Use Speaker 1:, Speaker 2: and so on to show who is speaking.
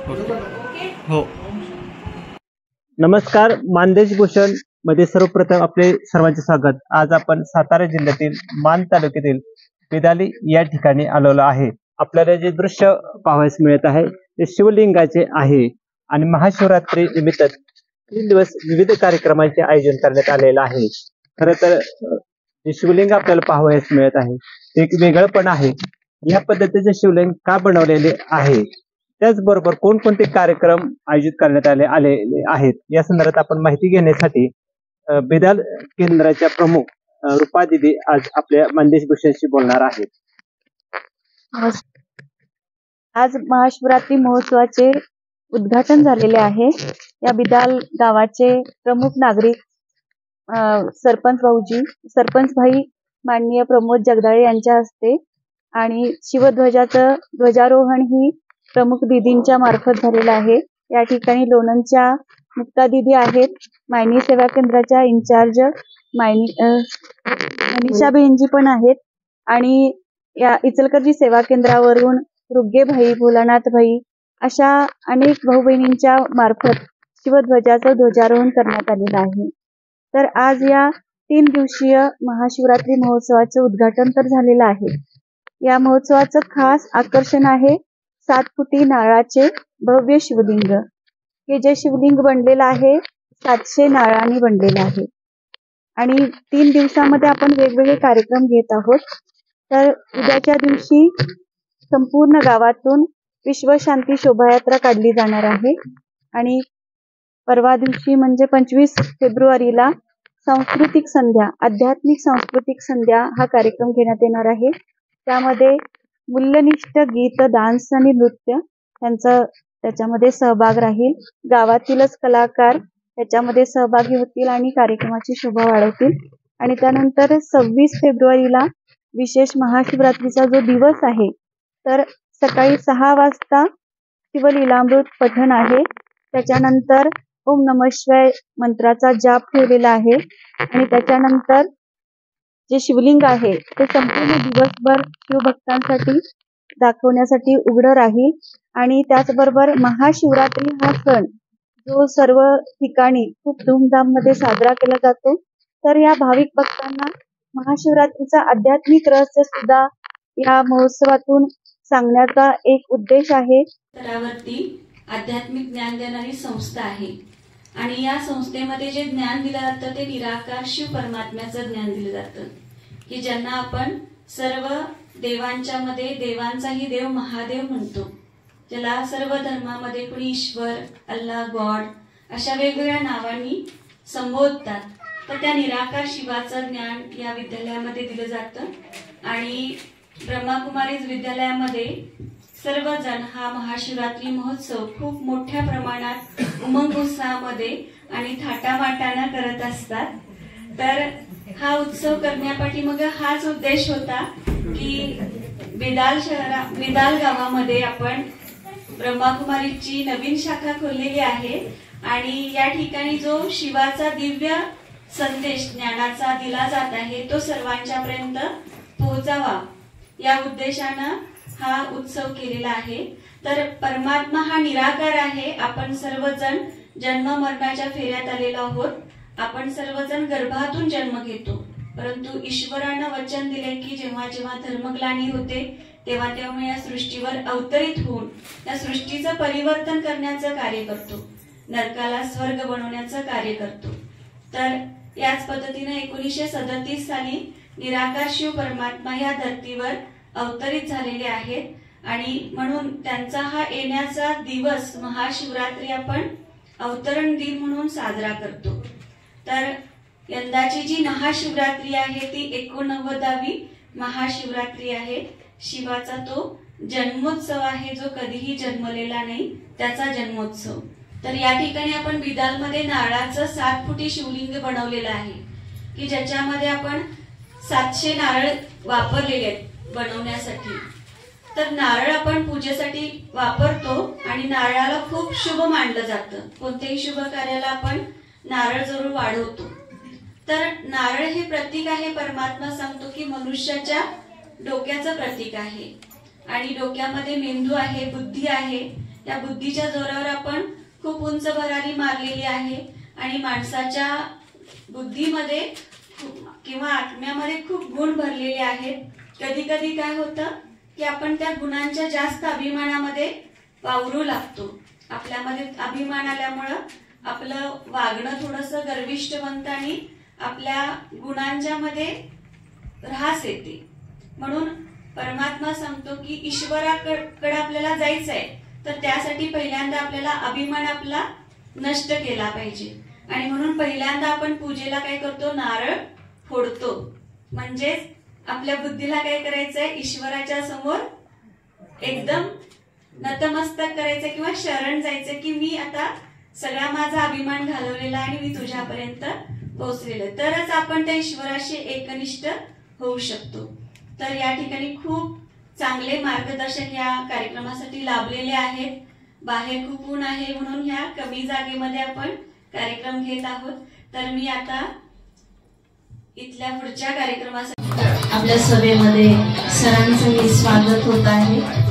Speaker 1: हो. नमस्कार, मानदेश भूषण मध्ये सर्वप्रथम आपले सर्वांचे स्वागत। आज आपण सातारा जिल्ह्यातील मान तालुक्यातील बिदाली या ठिकाणी आलेलो आहे। आपल्याला जे दृश्य पाहायला मिळत आहे ते शिवलिंगाचे आहे आणि महाशिवरात्री निमित्त 3 दिवस विविध कार्यक्रमांचे आयोजन करण्यात आलेले आहे। खरं तर जे शिवलिंग आपल्याला पाहावयास मिळत आहे ते एक वेगळं पण आहे। या पद्धतीचे शिवलिंग का बनवलेले आहे, त्याचबरोबर कोणकोणते कार्यक्रम आयोजित करण्यात आलेले आहेत या संदर्भात आपण माहिती घेण्यासाठी बिदाल केंद्राच्या प्रमुख रूपा दिदी आज आपल्या मानदेश भूषणशी बोलणार आहेत।
Speaker 2: आज महाशिवरात्री महोत्सवाचे उद्घाटन झालेले आहे। या बिदाल गावाचे प्रमुख नागरिक सरपंच भाई माननीय प्रमोद जगदाळे यांच्या हस्ते आणि शिवध्वजाचं ध्वजारोहण ही प्रमुख दीदींच्या मार्फत झालेलं आहे। या ठिकाणी लोणंदच्या मुक्ता दीदी आहेत, मायनी सेवा केंद्राच्या इंचार्ज मनीषा बहिणजी पण आहेत आणि या इचलकरंजी सेवा केंद्रावरून रुग्गे भाई, भोलानाथ भाई अशा अनेक भाऊ बहिणींच्या मार्फत शिवध्वजाचं ध्वजारोहण करण्यात आलेलं आहे। तर आज या 3 दिवसीय महाशिवरात्री महोत्सवाचं उद्घाटन तर झालेलं आहे। या महोत्सवाचं खास आकर्षण आहे 7 फुटी नारळाचे भव्य शिवलिंग। हे जे शिवलिंग बनलेलं आहे 700 नारळांनी बनलेलं आहे आणि 3 दिवसामध्ये आपण वेगवेगळे कार्यक्रम घेत आहोत। तर उद्याच्या दिवशी संपूर्ण गावातून विश्वशांती शोभायात्रा काढली जाणार आहे आणि परवा दिवशी म्हणजे 25 फेब्रुवारीला सांस्कृतिक संध्या, आध्यात्मिक सांस्कृतिक संध्या हा कार्यक्रम घेण्यात येणार आहे। त्यामध्ये मूल्यनिष्ठ गीत, डान्स आणि नृत्य त्याच्यामध्ये सहभाग राहील। गावातीलच कलाकार त्याच्यामध्ये सहभागी होतील आणि कार्यक्रमाची शोभा वाढवतील आणि त्यानंतर 26 फेब्रुवारीला विशेष महाशिवरात्रीचा जो दिवस आहे तर सकाळी 6 वाजता शिवलीलामृत पठण आहे। त्याच्यानंतर ओम नमः शिवाय मंत्राचा जाप ठेवलेला आहे आणि त्याच्यानंतर जे शिवलिंग आहे ते संपूर्ण दिवसभर शिवभक्तांसाठी दाखवण्यासाठी उघडं राहील आणि त्याचबरोबर महाशिवरात्री हा सण जो सर्व ठिकाणी खूप धूमधाममध्ये साजरा केला जातो, तर या भाविक भक्तांना महाशिवरात्रीचा आध्यात्मिक रहस्य सुद्धा या महोत्सवातून सांगण्याचा एक उद्देश आहे।
Speaker 3: स्तरावरती आध्यात्मिक ज्ञान देणारी संस्था आहे आणि या संस्थेमध्ये जे ज्ञान दिलं जातं ते निराकार शिव परमात्म्याचं ज्ञान दिलं जातं की ज्यांना आपण सर्व देवांच्या मध्ये देवांचाही देव महादेव म्हणतो, ज्याला सर्व धर्मामध्ये कुणी ईश्वर, अल्लाह, गॉड अशा वेगवेगळ्या नावांनी संबोधतात। तर त्या निराकार शिवाचं ज्ञान या विद्यालयामध्ये दिलं जातं आणि ब्रह्माकुमारीज विद्यालयामध्ये सर्वजण हा महाशिवरात्री महोत्सव खूप मोठ्या प्रमाणात उमंग उत्साहामध्ये आणि थाटामाटाने करत असतात। तर हा उत्सव करण्यापाठी मग हाच उद्देश होता की बिदाल गावामध्ये आपण ब्रह्माकुमारीची नवीन शाखा खोललेली आहे आणि या ठिकाणी जो शिवाचा दिव्य संदेश ज्ञानाचा दिला जात आहे तो सर्वांच्या पर्यंत पोहोचावा या उद्देशानं हा उत्सव केलेला आहे। तर परमात्मा हा निराकार आहे। आपण सर्वजण जन्म मरणाच्या फेऱ्यात आलेलो आहोत। आपण सर्वजण गर्भातून जन्म घेतो, परंतु ईश्वरानं वचन दिले की जेव्हा जेव्हा धर्मग्लानी होते तेव्हा तेव्हा या सृष्टीवर अवतरित होऊन या सृष्टीचं परिवर्तन करण्याचं कार्य करतो, नरकाला स्वर्ग बनवण्याचं कार्य करतो। तर याच पद्धतीने 1937 साली निराकार शिव परमात्मा या धर्तीवर अवतरित झालेले आहेत आणि म्हणून त्यांचा हा येण्याचा दिवस महाशिवरात्री आपण अवतरण दिन म्हणून साजरा करतो। तर यंदाची जी महाशिवरात्री आहे ती 89वी महाशिवरात्री आहे। शिवाचा तो जन्मोत्सव आहे जो कधीही जन्मलेला नाही, त्याचा जन्मोत्सव। तर या ठिकाणी आपण बिदालमध्ये नारळाचं 7 फुटी शिवलिंग बनवलेलं आहे की ज्याच्यामध्ये आपण 700 नारळ वापरलेले आहेत बनवण्यासाठी। तर नारळ आपण पूजेसाठी वापरतो आणि नारळाला खूप शुभ मानलं जातं। कोणत्याही शुभ कार्याला आपण नारळ जरूर वाढवतो। तर नारळ हे प्रतीक आहे, परमात्मा सांगतो की मनुष्याच्या डोक्याचं प्रतीक आहे आणि डोक्यामध्ये मेंदू आहे, बुद्धी आहे, त्या बुद्धीच्या जोरावर आपण खूप उंच भरारी मारलेली आहे आणि माणसाच्या बुद्धीमध्ये किंवा आत्म्यामध्ये खूप गुण भरलेले आहेत. कधी कधी काय होतं की आपण त्या गुणांच्या जास्त अभिमानामध्ये वावरू लागतो. आपल्यामध्ये अभिमान आल्यामुळं आपलं वागणं थोडंसं गर्विष्ठ बनतं आणि आपल्या गुणांच्या मध्ये ऱ्हास येते. म्हणून परमात्मा सांगतो की ईश्वराकडे आपल्याला जायचं आहे, तर त्यासाठी पहिल्यांदा आपल्याला अभिमान आपला नष्ट केला पाहिजे. आणि म्हणून पहिल्यांदा आपण पूजेला काय करतो, नारळ फोडतो. म्हणजेच आपल्या बुद्धीला काय करायचंय, ईश्वराच्या समोर एकदम नतमस्तक करायचं किंवा शरण जायचं की मी आता सगळा माझा अभिमान घालवलेला आणि मी तुझ्यापर्यंत पोहोचलेलो, तरच आपण त्या ईश्वराशी एकनिष्ठ होऊ शकतो. तर या ठिकाणी खूप चांगले मार्गदर्शक या कार्यक्रमासाठी लाभलेले आहेत. बाहेर खूप ऊन आहे म्हणून ह्या कमी जागेमध्ये आपण कार्यक्रम घेत आहोत. तर मी आता इथल्या पुढच्या कार्यक्रमासाठी आपल्या सभेमध्ये सरांचं मी स्वागत होत आहे.